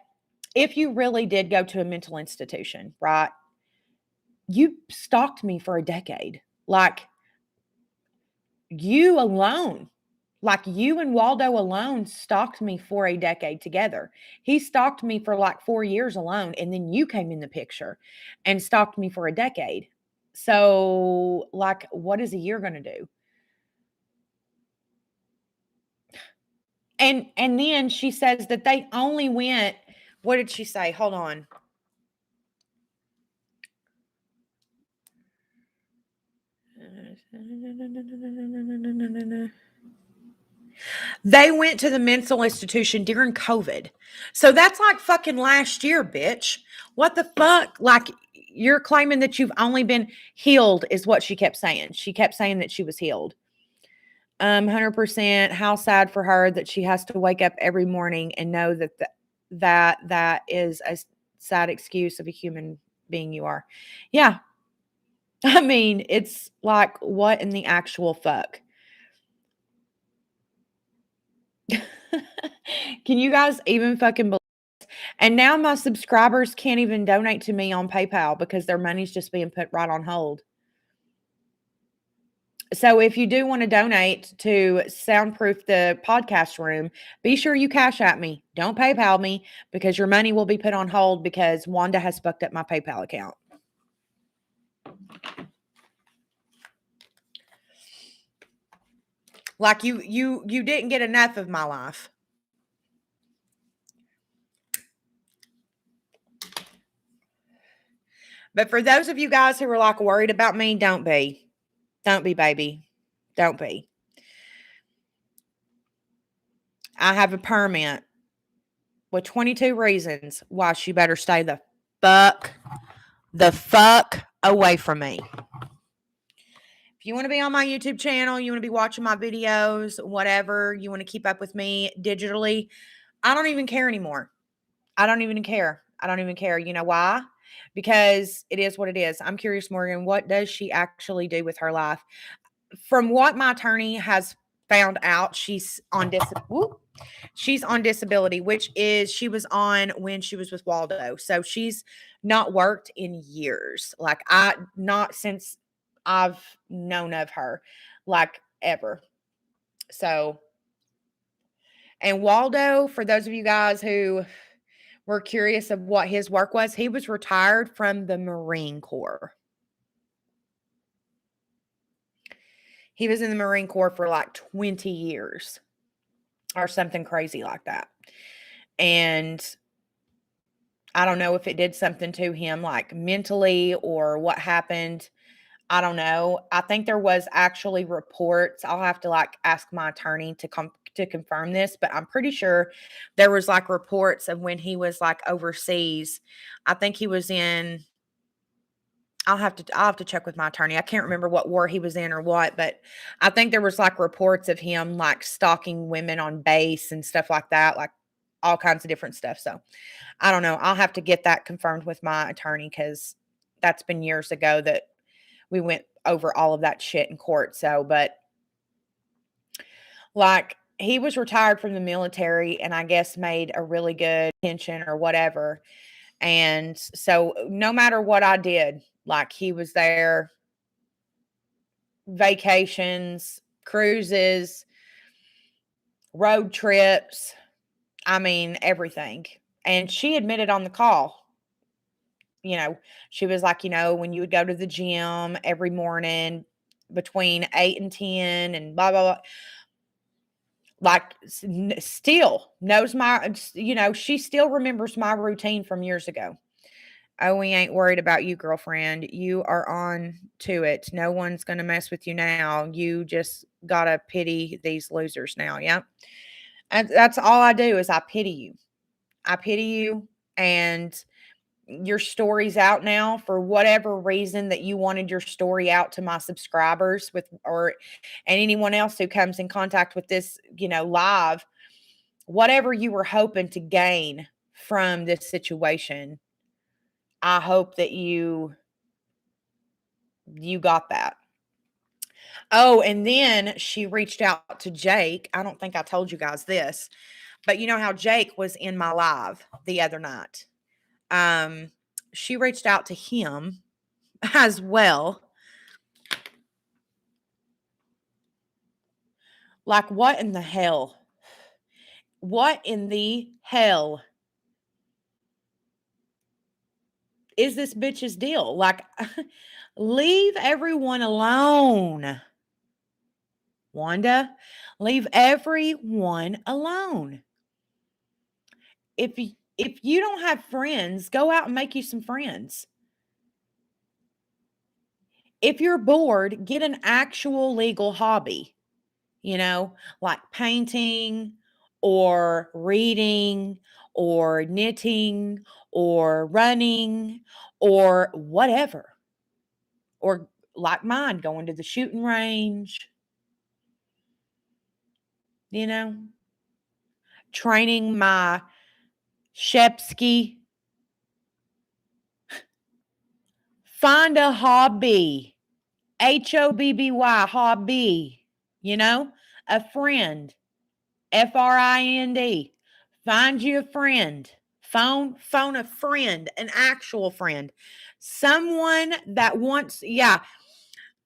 if you really did go to a mental institution, right? You stalked me for a decade. Like, you alone, like you and Waldo alone stalked me for a decade together. He stalked me for like 4 years alone, and then you came in the picture and stalked me for a decade. So, like, what is a year going to do? And then she says that they only went, what did she say? Hold on. They went to the mental institution during COVID. So that's like fucking last year, bitch. What the fuck? Like, you're claiming that you've only been healed, is what she kept saying. She kept saying that she was healed. 100%. How sad for her that she has to wake up every morning and know that is a sad excuse of a human being you are. Yeah. I mean, it's like, what in the actual fuck? Can you guys even fucking believe? And now my subscribers can't even donate to me on PayPal because their money's just being put right on hold. So if you do want to donate to soundproof the podcast room, be sure you cash at me. Don't PayPal me because your money will be put on hold because Wanda has fucked up my PayPal account. Like, you didn't get enough of my life. But for those of you guys who are like worried about me, don't be. Don't be, baby. Don't be. I have a permit with 22 reasons why she better stay fuck the fuck away from me. If you want to be on my YouTube channel, you want to be watching my videos, whatever, you want to keep up with me digitally, I don't even care anymore. I don't even care. I don't even care. You know why? Because it is what it is. I'm curious, Morgan, what does she actually do with her life? From what my attorney has found out, she's on disability, which is she was on when she was with Waldo. So she's not worked in years. Like, not since I've known of her, like, ever. So, and Waldo, for those of you guys who were curious of what his work was, he was retired from the Marine Corps. He was in the Marine Corps for like 20 years or something crazy like that. And I don't know if it did something to him, like mentally, or what happened. I don't know. I think there was actually reports. I'll have to like ask my attorney to confirm this, but I'm pretty sure there was like reports of when he was like overseas. I think he was in, I'll have to check with my attorney. I can't remember what war he was in or what, but I think there was like reports of him like stalking women on base and stuff like that, like all kinds of different stuff. So I don't know. I'll have to get that confirmed with my attorney because that's been years ago that we went over all of that shit in court. So, but like, he was retired from the military and I guess made a really good pension or whatever. And so no matter what I did, like, he was there, vacations, cruises, road trips. I mean, everything. And she admitted on the call, she was like, when you would go to the gym every morning between 8 and 10 and blah, blah, blah. Like, still knows she still remembers my routine from years ago. Oh, we ain't worried about you, girlfriend. You are on to it. No one's going to mess with you now. You just got to pity these losers now. Yeah. And that's all I do is I pity you. I pity you, and your story's out now for whatever reason that you wanted your story out to my subscribers with or and anyone else who comes in contact with this, live, whatever you were hoping to gain from this situation. I hope that you got that. Oh, and then she reached out to Jake. I don't think I told you guys this, but you know how Jake was in my live the other night. Um, she reached out to him as well. Like, what in the hell? What in the hell is this bitch's deal? Like, leave everyone alone. Wanda, leave everyone alone. If you don't have friends, go out and make you some friends. If you're bored, get an actual legal hobby, like painting or reading or knitting or running or whatever. Or like mine, going to the shooting range, you know, training my Shepsky. Find a hobby. HOBBY, hobby, a friend. FRIND. Find you a friend. Phone a friend, an actual friend. Someone that wants, yeah.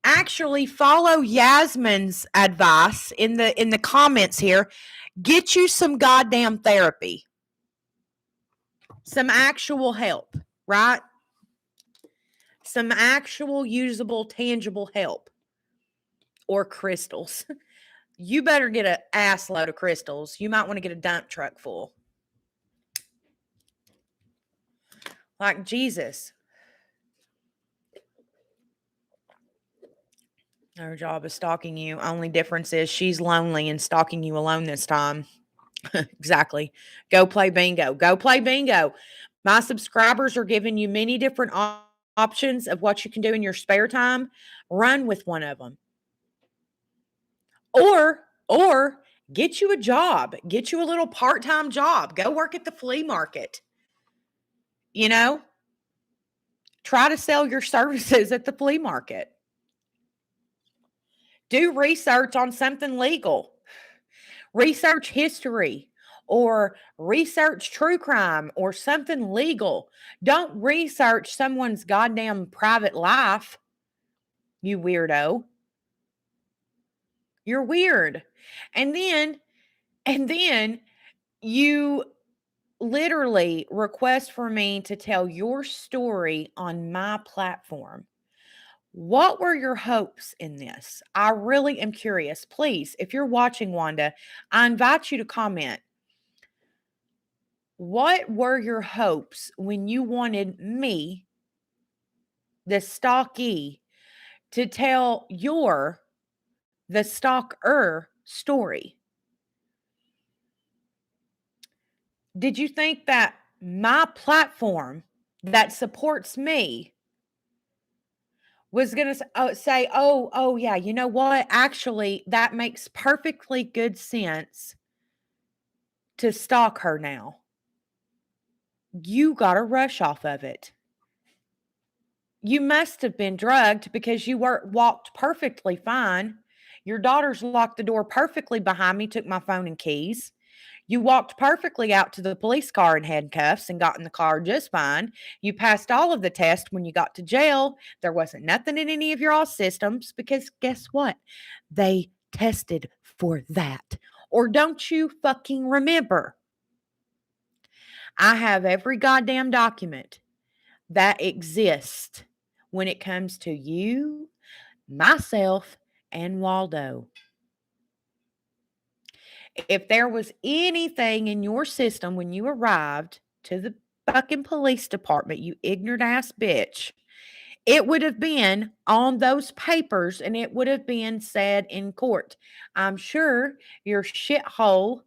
Actually follow Yasmin's advice in the comments here. Get you some goddamn therapy. Some actual help, right? Some actual usable, tangible help. Or crystals. You better get an ass load of crystals. You might want to get a dump truck full. Like Jesus. Her job is stalking you. Only difference is she's lonely and stalking you alone this time. Exactly. Go play bingo. Go play bingo. My subscribers are giving you many different options of what you can do in your spare time. Run with one of them. Or get you a job. Get you a little part-time job. Go work at the flea market. You know? Try to sell your services at the flea market. Do research on something legal. Research history or research true crime or something legal. Don't research someone's goddamn private life, you weirdo. You're weird. And then you literally request for me to tell your story on my platform. What were your hopes in this? I really am curious. Please, if you're watching, Wanda, I invite you to comment. What were your hopes when you wanted me, the stalkee, to tell the stalker story? Did you think that my platform that supports me was going to say, oh, yeah, you know what? Actually, that makes perfectly good sense to stalk her now. You got a rush off of it. You must have been drugged because you walked perfectly fine. Your daughters locked the door perfectly behind me, took my phone and keys. You walked perfectly out to the police car in handcuffs and got in the car just fine. You passed all of the tests when you got to jail. There wasn't nothing in any of your all systems because guess what? They tested for that. Or don't you fucking remember? I have every goddamn document that exists when it comes to you, myself, and Waldo. If there was anything in your system when you arrived to the fucking police department, you ignorant ass bitch, it would have been on those papers and it would have been said in court. I'm sure your shithole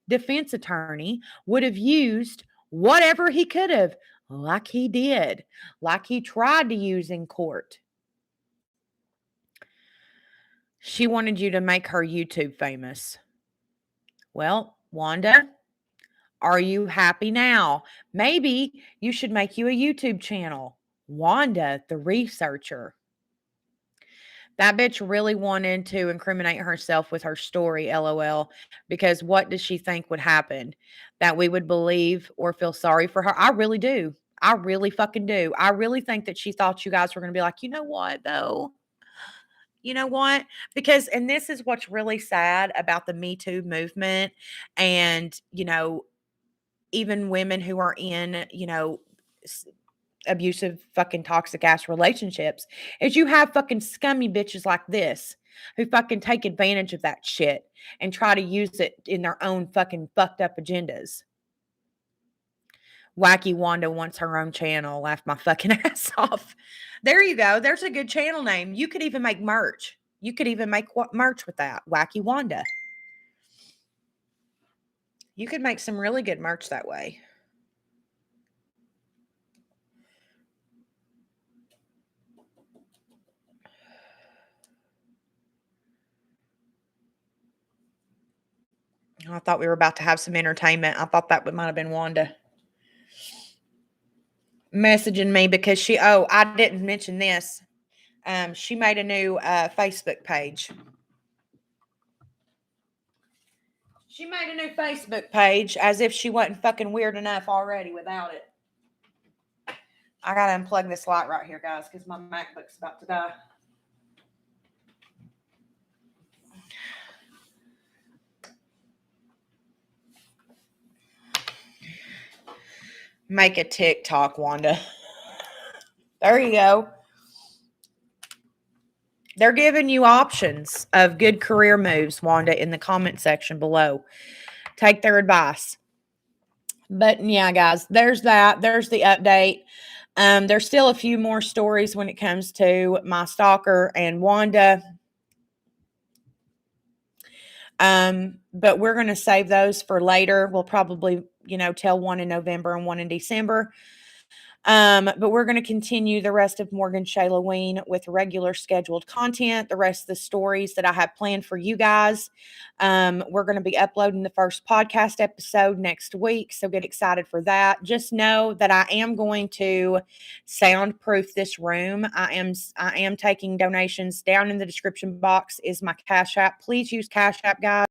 defense attorney would have used whatever he could have, like he did, like he tried to use in court. She wanted you to make her YouTube famous. Well, Wanda, are you happy now? Maybe you should make you a YouTube channel. Wanda, the researcher. That bitch really wanted to incriminate herself with her story, LOL, because what does she think would happen? That we would believe or feel sorry for her? I really do. I really fucking do. I really think that she thought you guys were going to be like, you know what, though? You know what? Because, and this is what's really sad about the Me Too movement and, even women who are in, abusive fucking toxic ass relationships is you have fucking scummy bitches like this who fucking take advantage of that shit and try to use it in their own fucking fucked up agendas. Wacky Wanda wants her own channel. Laughed my fucking ass off. There you go. There's a good channel name. You could even make merch. You could even make merch with that. Wacky Wanda. You could make some really good merch that way. I thought we were about to have some entertainment. I thought that might have been Wanda messaging me because I didn't mention this. She made a new Facebook page. She made a new Facebook page as if she wasn't fucking weird enough already without it. I gotta unplug this light right here, guys, because my MacBook's about to die. Make a TikTok, Wanda. There you go. They're giving you options of good career moves, Wanda, in the comment section below. Take their advice. But yeah, guys, there's that. There's the update. There's still a few more stories when it comes to my stalker and Wanda. But we're going to save those for later. We'll probably, tell one in November and one in December. But we're going to continue the rest of Morgan Shayloween with regular scheduled content, the rest of the stories that I have planned for you guys. We're going to be uploading the first podcast episode next week, so get excited for that. Just know that I am going to soundproof this room. I am taking donations. Down in the description box is my Cash App. Please use Cash App, guys.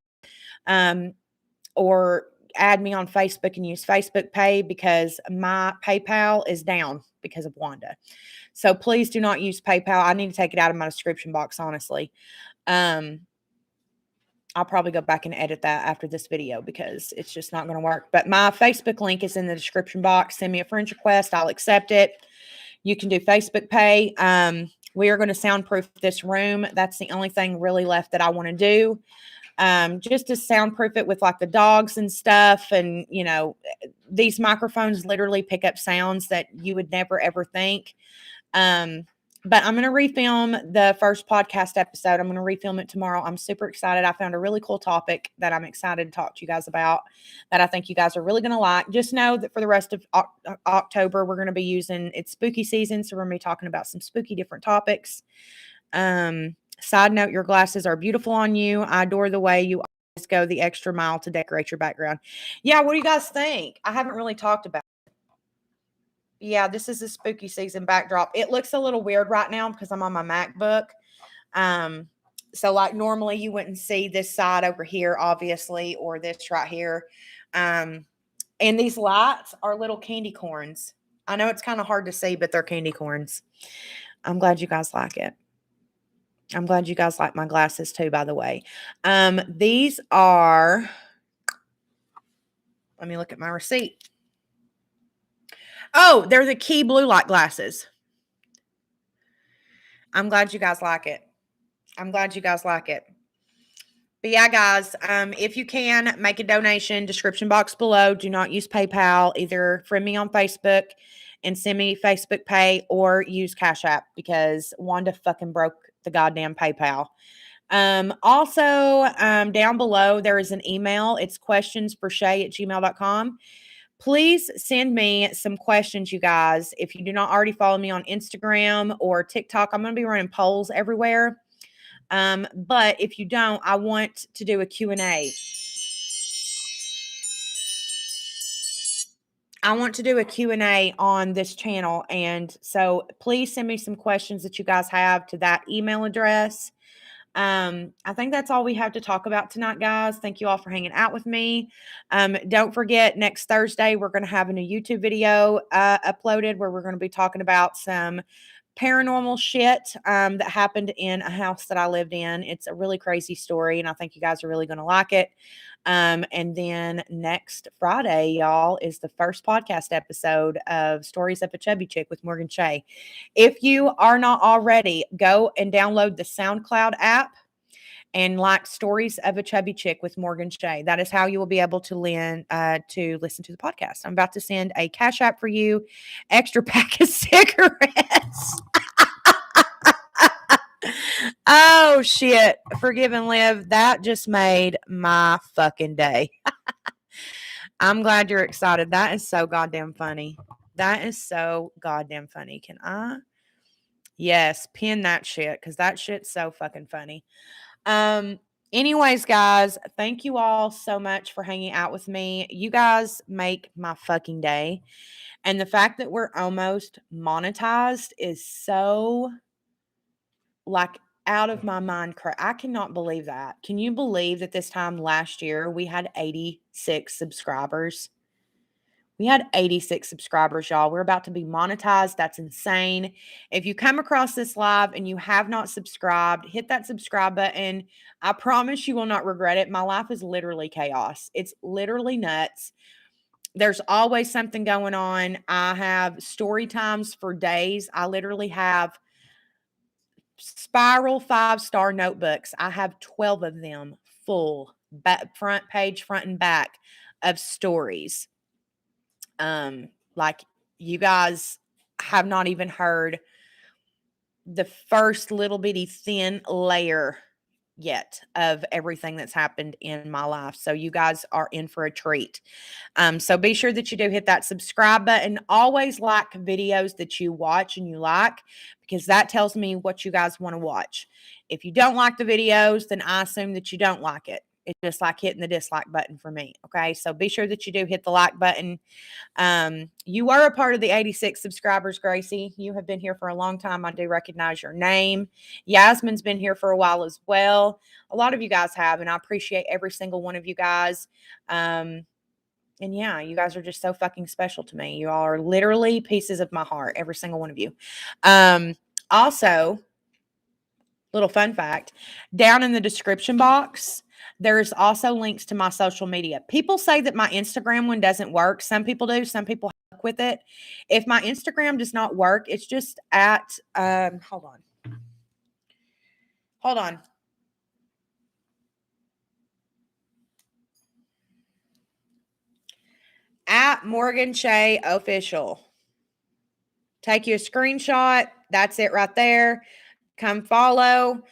Or add me on Facebook and use Facebook Pay because my PayPal is down because of Wanda. So please do not use PayPal. I need to take it out of my description box, honestly. I'll probably go back and edit that after this video because it's just not going to work. But my Facebook link is in the description box. Send me a friend request. I'll accept it. You can do Facebook Pay. We are going to soundproof this room. That's the only thing really left that I want to do. Just to soundproof it with like the dogs and stuff. And, these microphones literally pick up sounds that you would never ever think. But I'm going to refilm the first podcast episode. I'm going to refilm it tomorrow. I'm super excited. I found a really cool topic that I'm excited to talk to you guys about that I think you guys are really going to like. Just know that for the rest of October, we're going to be it's spooky season. So we're going to be talking about some spooky different topics. Side note, your glasses are beautiful on you. I adore the way you always go the extra mile to decorate your background. Yeah, what do you guys think? I haven't really talked about it. Yeah, this is a spooky season backdrop. It looks a little weird right now because I'm on my MacBook. So like normally you wouldn't see this side over here, obviously, or this right here. And these lights are little candy corns. I know it's kind of hard to see, but they're candy corns. I'm glad you guys like it. I'm glad you guys like my glasses too, by the way. These are, let me look at my receipt. Oh, they're the Key blue light glasses. I'm glad you guys like it. I'm glad you guys like it. But yeah, guys, if you can, make a donation. Description box below. Do not use PayPal. Either friend me on Facebook and send me Facebook Pay or use Cash App because Wanda fucking broke the goddamn PayPal. Also, down below, there is an email. It's questionsforshay@gmail.com. Please send me some questions, you guys. If you do not already follow me on Instagram or TikTok, I'm going to be running polls everywhere. But if you don't, I want to do a Q&A. I want to do a Q&A on this channel. And so please send me some questions that you guys have to that email address. I think that's all we have to talk about tonight, guys. Thank you all for hanging out with me. Don't forget, next Thursday, we're going to have a new YouTube video uploaded where we're going to be talking about some paranormal shit that happened in a house that I lived in. It's a really crazy story, and I think you guys are really going to like it. And then next Friday, y'all, is the first podcast episode of Stories of a Chubby Chick with Morgan Shay. If you are not already, go and download the SoundCloud app and like Stories of a Chubby Chick with Morgan Shay. That is how you will be able to listen to the podcast. I'm about to send a Cash App for you, extra pack of cigarettes. Oh, shit. Forgive and live. That just made my fucking day. I'm glad you're excited. That is so goddamn funny. That is so goddamn funny. Can I? Yes, pin that shit because that shit's so fucking funny. Anyways, guys, thank you all so much for hanging out with me. You guys make my fucking day. And the fact that we're almost monetized is so like out of my mind. I cannot believe that. Can you believe that this time last year we had 86 subscribers? We had 86 subscribers, y'all. We're about to be monetized. That's insane. If you come across this live and you have not subscribed, hit that subscribe button. I promise you will not regret it. My life is literally chaos. It's literally nuts. There's always something going on. I have story times for days. I literally have spiral 5-star notebooks. I have 12 of them full, front page, front and back of stories. Like you guys have not even heard the first little bitty thin layer yet of everything that's happened in my life. So you guys are in for a treat. So be sure that you do hit that subscribe button. Always like videos that you watch and you like, because that tells me what you guys want to watch. If you don't like the videos, then I assume that you don't like it. It's just like hitting the dislike button for me. Okay. So be sure that you do hit the like button. You are a part of the 86 subscribers, Gracie. You have been here for a long time. I do recognize your name. Yasmin's been here for a while as well. A lot of you guys have, and I appreciate every single one of you guys. And yeah, you guys are just so fucking special to me. You all are literally pieces of my heart, every single one of you. Also, little fun fact, down in the description box, there's also links to my social media. People say that my Instagram one doesn't work. Some people do, some people fuck with it. If my Instagram does not work, it's just at hold on. At Morgan Shay Official. Take you a screenshot. That's it right there. Come follow.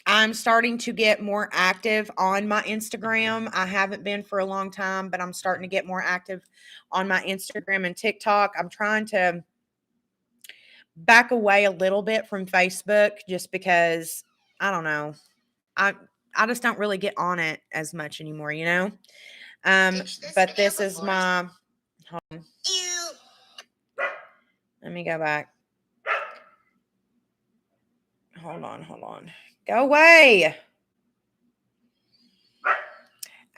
I'm starting to get more active on my Instagram. I haven't been for a long time, but I'm starting to get more active on my Instagram and TikTok. I'm trying to back away a little bit from Facebook just because I don't know. I just don't really get on it as much anymore, you know? But this is my hold on. Let me go back. Hold on. Go away.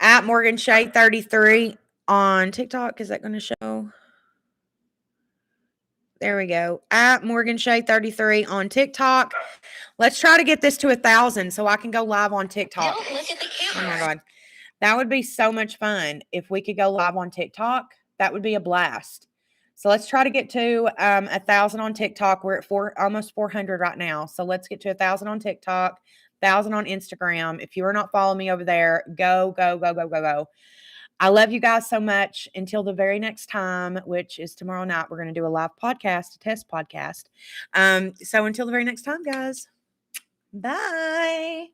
At Morgan Shay 33 on TikTok. Is that going to show? There we go. At Morgan Shay 33 on TikTok. Let's try to get this to 1,000 so I can go live on TikTok. Don't look at the camera. Oh my God. That would be so much fun if we could go live on TikTok. That would be a blast. So let's try to get to 1,000 on TikTok. We're at almost 400 right now. So let's get to 1,000 on TikTok, 1,000 on Instagram. If you are not following me over there, go. I love you guys so much. Until the very next time, which is tomorrow night, we're going to do a live podcast, a test podcast. So until the very next time, guys. Bye.